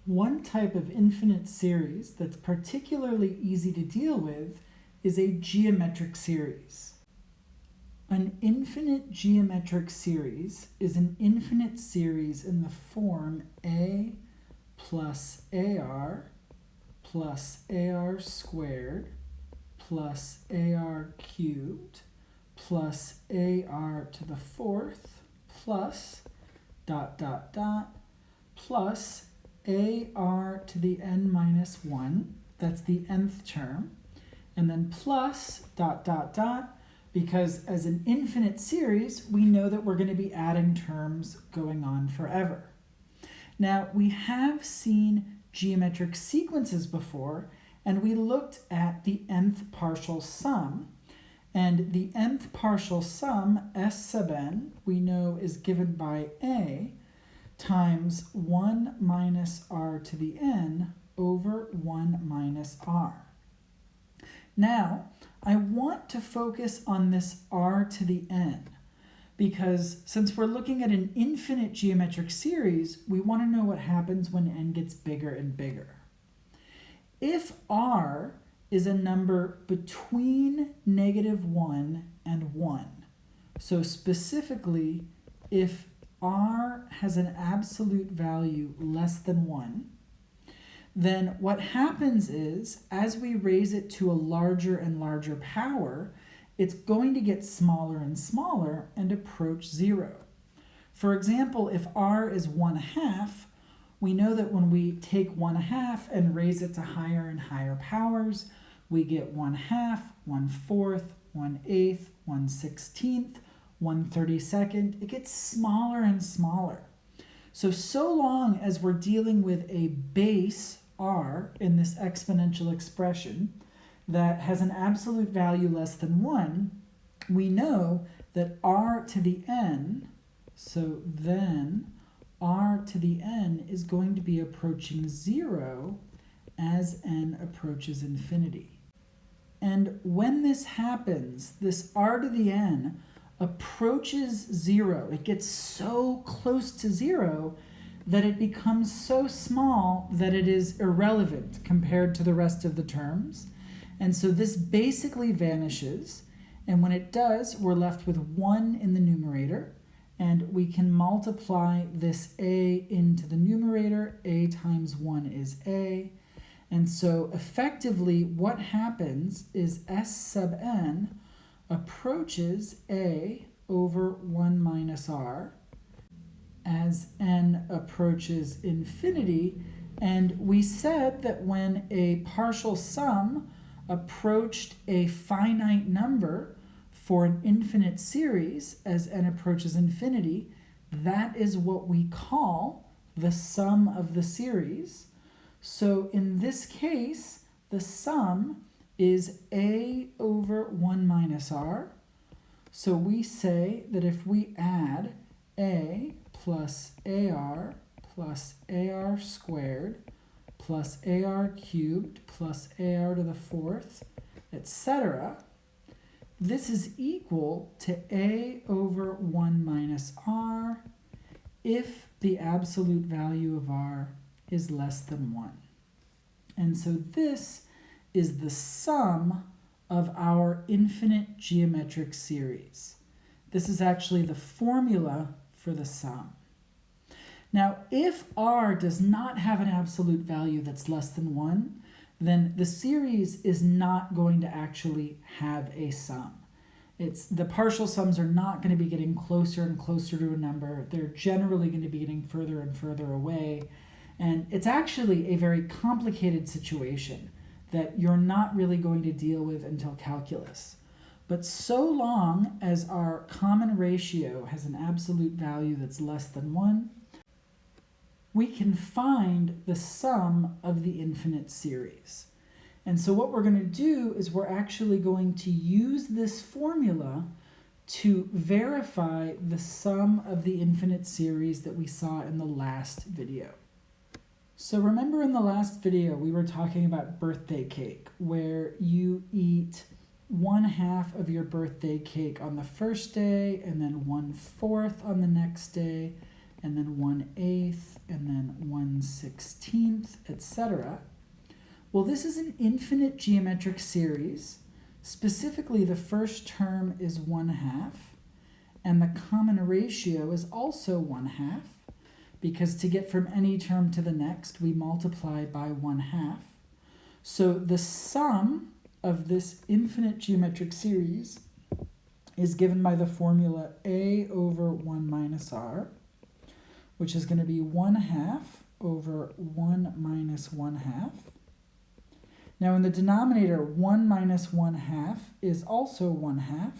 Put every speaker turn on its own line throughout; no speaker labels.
One type of infinite series that's particularly easy to deal with is a geometric series. An infinite geometric series is an infinite series in the form a plus ar plus ar squared plus ar cubed plus ar to the fourth plus ... plus ar to the n minus 1, that's the nth term, and then plus ... because as an infinite series, we know that we're going to be adding terms going on forever. Now, we have seen geometric sequences before, and we looked at the nth partial sum, and the nth partial sum, S sub n, we know is given by a times 1 minus r to the n over 1 minus r. Now, I want to focus on this r to the n because since we're looking at an infinite geometric series, we want to know what happens when n gets bigger and bigger. If r is a number between -1 and 1, so specifically if r has an absolute value less than 1, then what happens is, as we raise it to a larger and larger power, it's going to get smaller and smaller and approach 0. For example, if r is 1/2, we know that when we take 1/2 and raise it to higher and higher powers, we get 1/2, 1/4, 1/8, 1/16, 1/32. It gets smaller and smaller. So long as we're dealing with a base r in this exponential expression that has an absolute value less than 1, we know that r to the n, so then r to the n is going to be approaching 0 as n approaches infinity. And when this happens, this r to the n approaches 0. It gets so close to 0 that it becomes so small that it is irrelevant compared to the rest of the terms. And so this basically vanishes. And when it does, we're left with 1 in the numerator. And we can multiply this a into the numerator. A times 1 is a. And so effectively what happens is S sub n approaches a over 1 minus r as n approaches infinity. And we said that when a partial sum approached a finite number for an infinite series as n approaches infinity, that is what we call the sum of the series. So in this case, the sum is a over 1 minus r. So we say that if we add a plus ar squared plus ar cubed plus ar to the fourth, etc., this is equal to a over 1 minus r if the absolute value of r is less than 1. And so this is the sum of our infinite geometric series. This is actually the formula for the sum. Now, if r does not have an absolute value that's less than 1, then the series is not going to actually have a sum. The partial sums are not going to be getting closer and closer to a number. They're generally going to be getting further and further away. And it's actually a very complicated situation that you're not really going to deal with until calculus. But so long as our common ratio has an absolute value that's less than 1, we can find the sum of the infinite series. And so what we're going to do is we're actually going to use this formula to verify the sum of the infinite series that we saw in the last video. So remember in the last video we were talking about birthday cake, where you eat 1/2 of your birthday cake on the first day, and then 1/4 on the next day, and then 1/8, and then 1/16, etc. Well, this is an infinite geometric series. Specifically, the first term is 1/2, and the common ratio is also 1/2, because to get from any term to the next, we multiply by 1/2. So the sum of this infinite geometric series is given by the formula a over 1 minus r, which is going to be 1/2 over 1 minus 1/2. Now in the denominator, 1 minus 1/2 is also 1/2.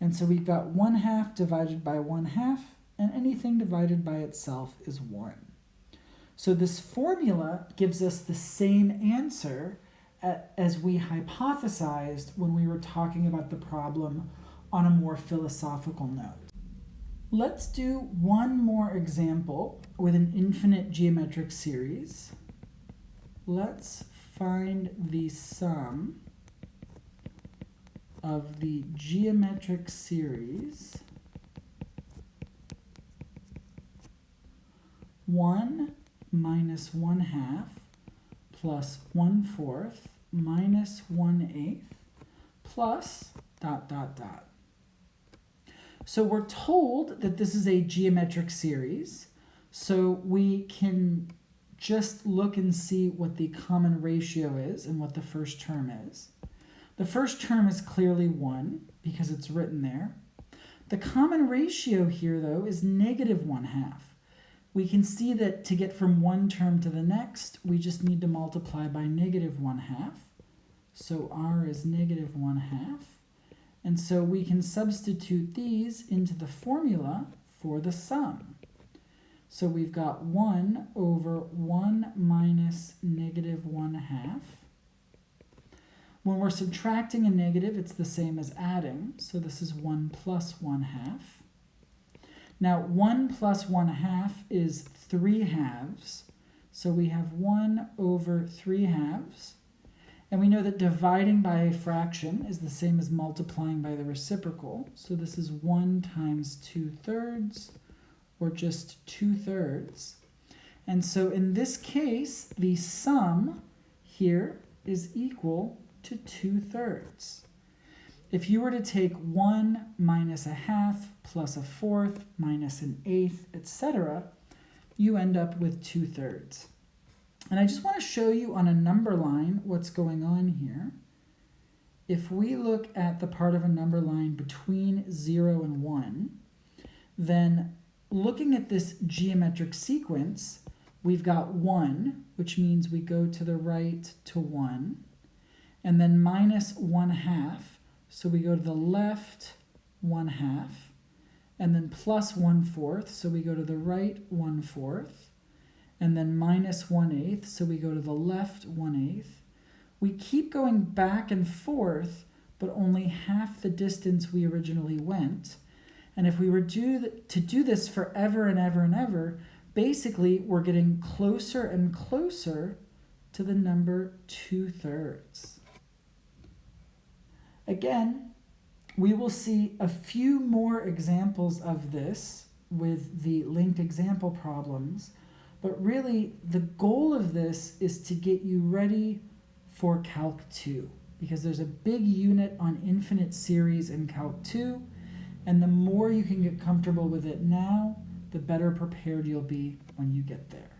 And so we've got 1/2 divided by 1/2, and anything divided by itself is 1. So this formula gives us the same answer as we hypothesized when we were talking about the problem on a more philosophical note. Let's do one more example with an infinite geometric series. Let's find the sum of the geometric series 1 minus 1/2 plus 1/4 minus 1/8 plus ... So we're told that this is a geometric series, so we can just look and see what the common ratio is and what the first term is. The first term is clearly 1 because it's written there. The common ratio here, though, is -1/2. We can see that to get from one term to the next, we just need to multiply by -1/2. So r is -1/2. And so we can substitute these into the formula for the sum. So we've got 1 over 1 minus -1/2. When we're subtracting a negative, it's the same as adding. So this is 1 plus 1/2. Now 1 plus 1/2 is 3/2. So we have 1 over 3/2. And we know that dividing by a fraction is the same as multiplying by the reciprocal. So this is 1 times 2/3, or just 2/3. And so in this case, the sum here is equal to 2/3. If you were to take 1 minus 1/2 plus 1/4 minus 1/8, etc., you end up with 2/3. And I just want to show you on a number line what's going on here. If we look at the part of a number line between 0 and 1, then looking at this geometric sequence, we've got 1, which means we go to the right to 1, and then minus 1/2, so we go to the left 1/2, and then plus 1/4, so we go to the right 1/4, and then minus 1/8, so we go to the left 1/8. We keep going back and forth, but only half the distance we originally went. And if we were to do this forever and ever and ever, basically we're getting closer and closer to the number 2/3. Again, we will see a few more examples of this with the linked example problems, but really the goal of this is to get you ready for Calc 2, because there's a big unit on infinite series in Calc 2, and the more you can get comfortable with it now, the better prepared you'll be when you get there.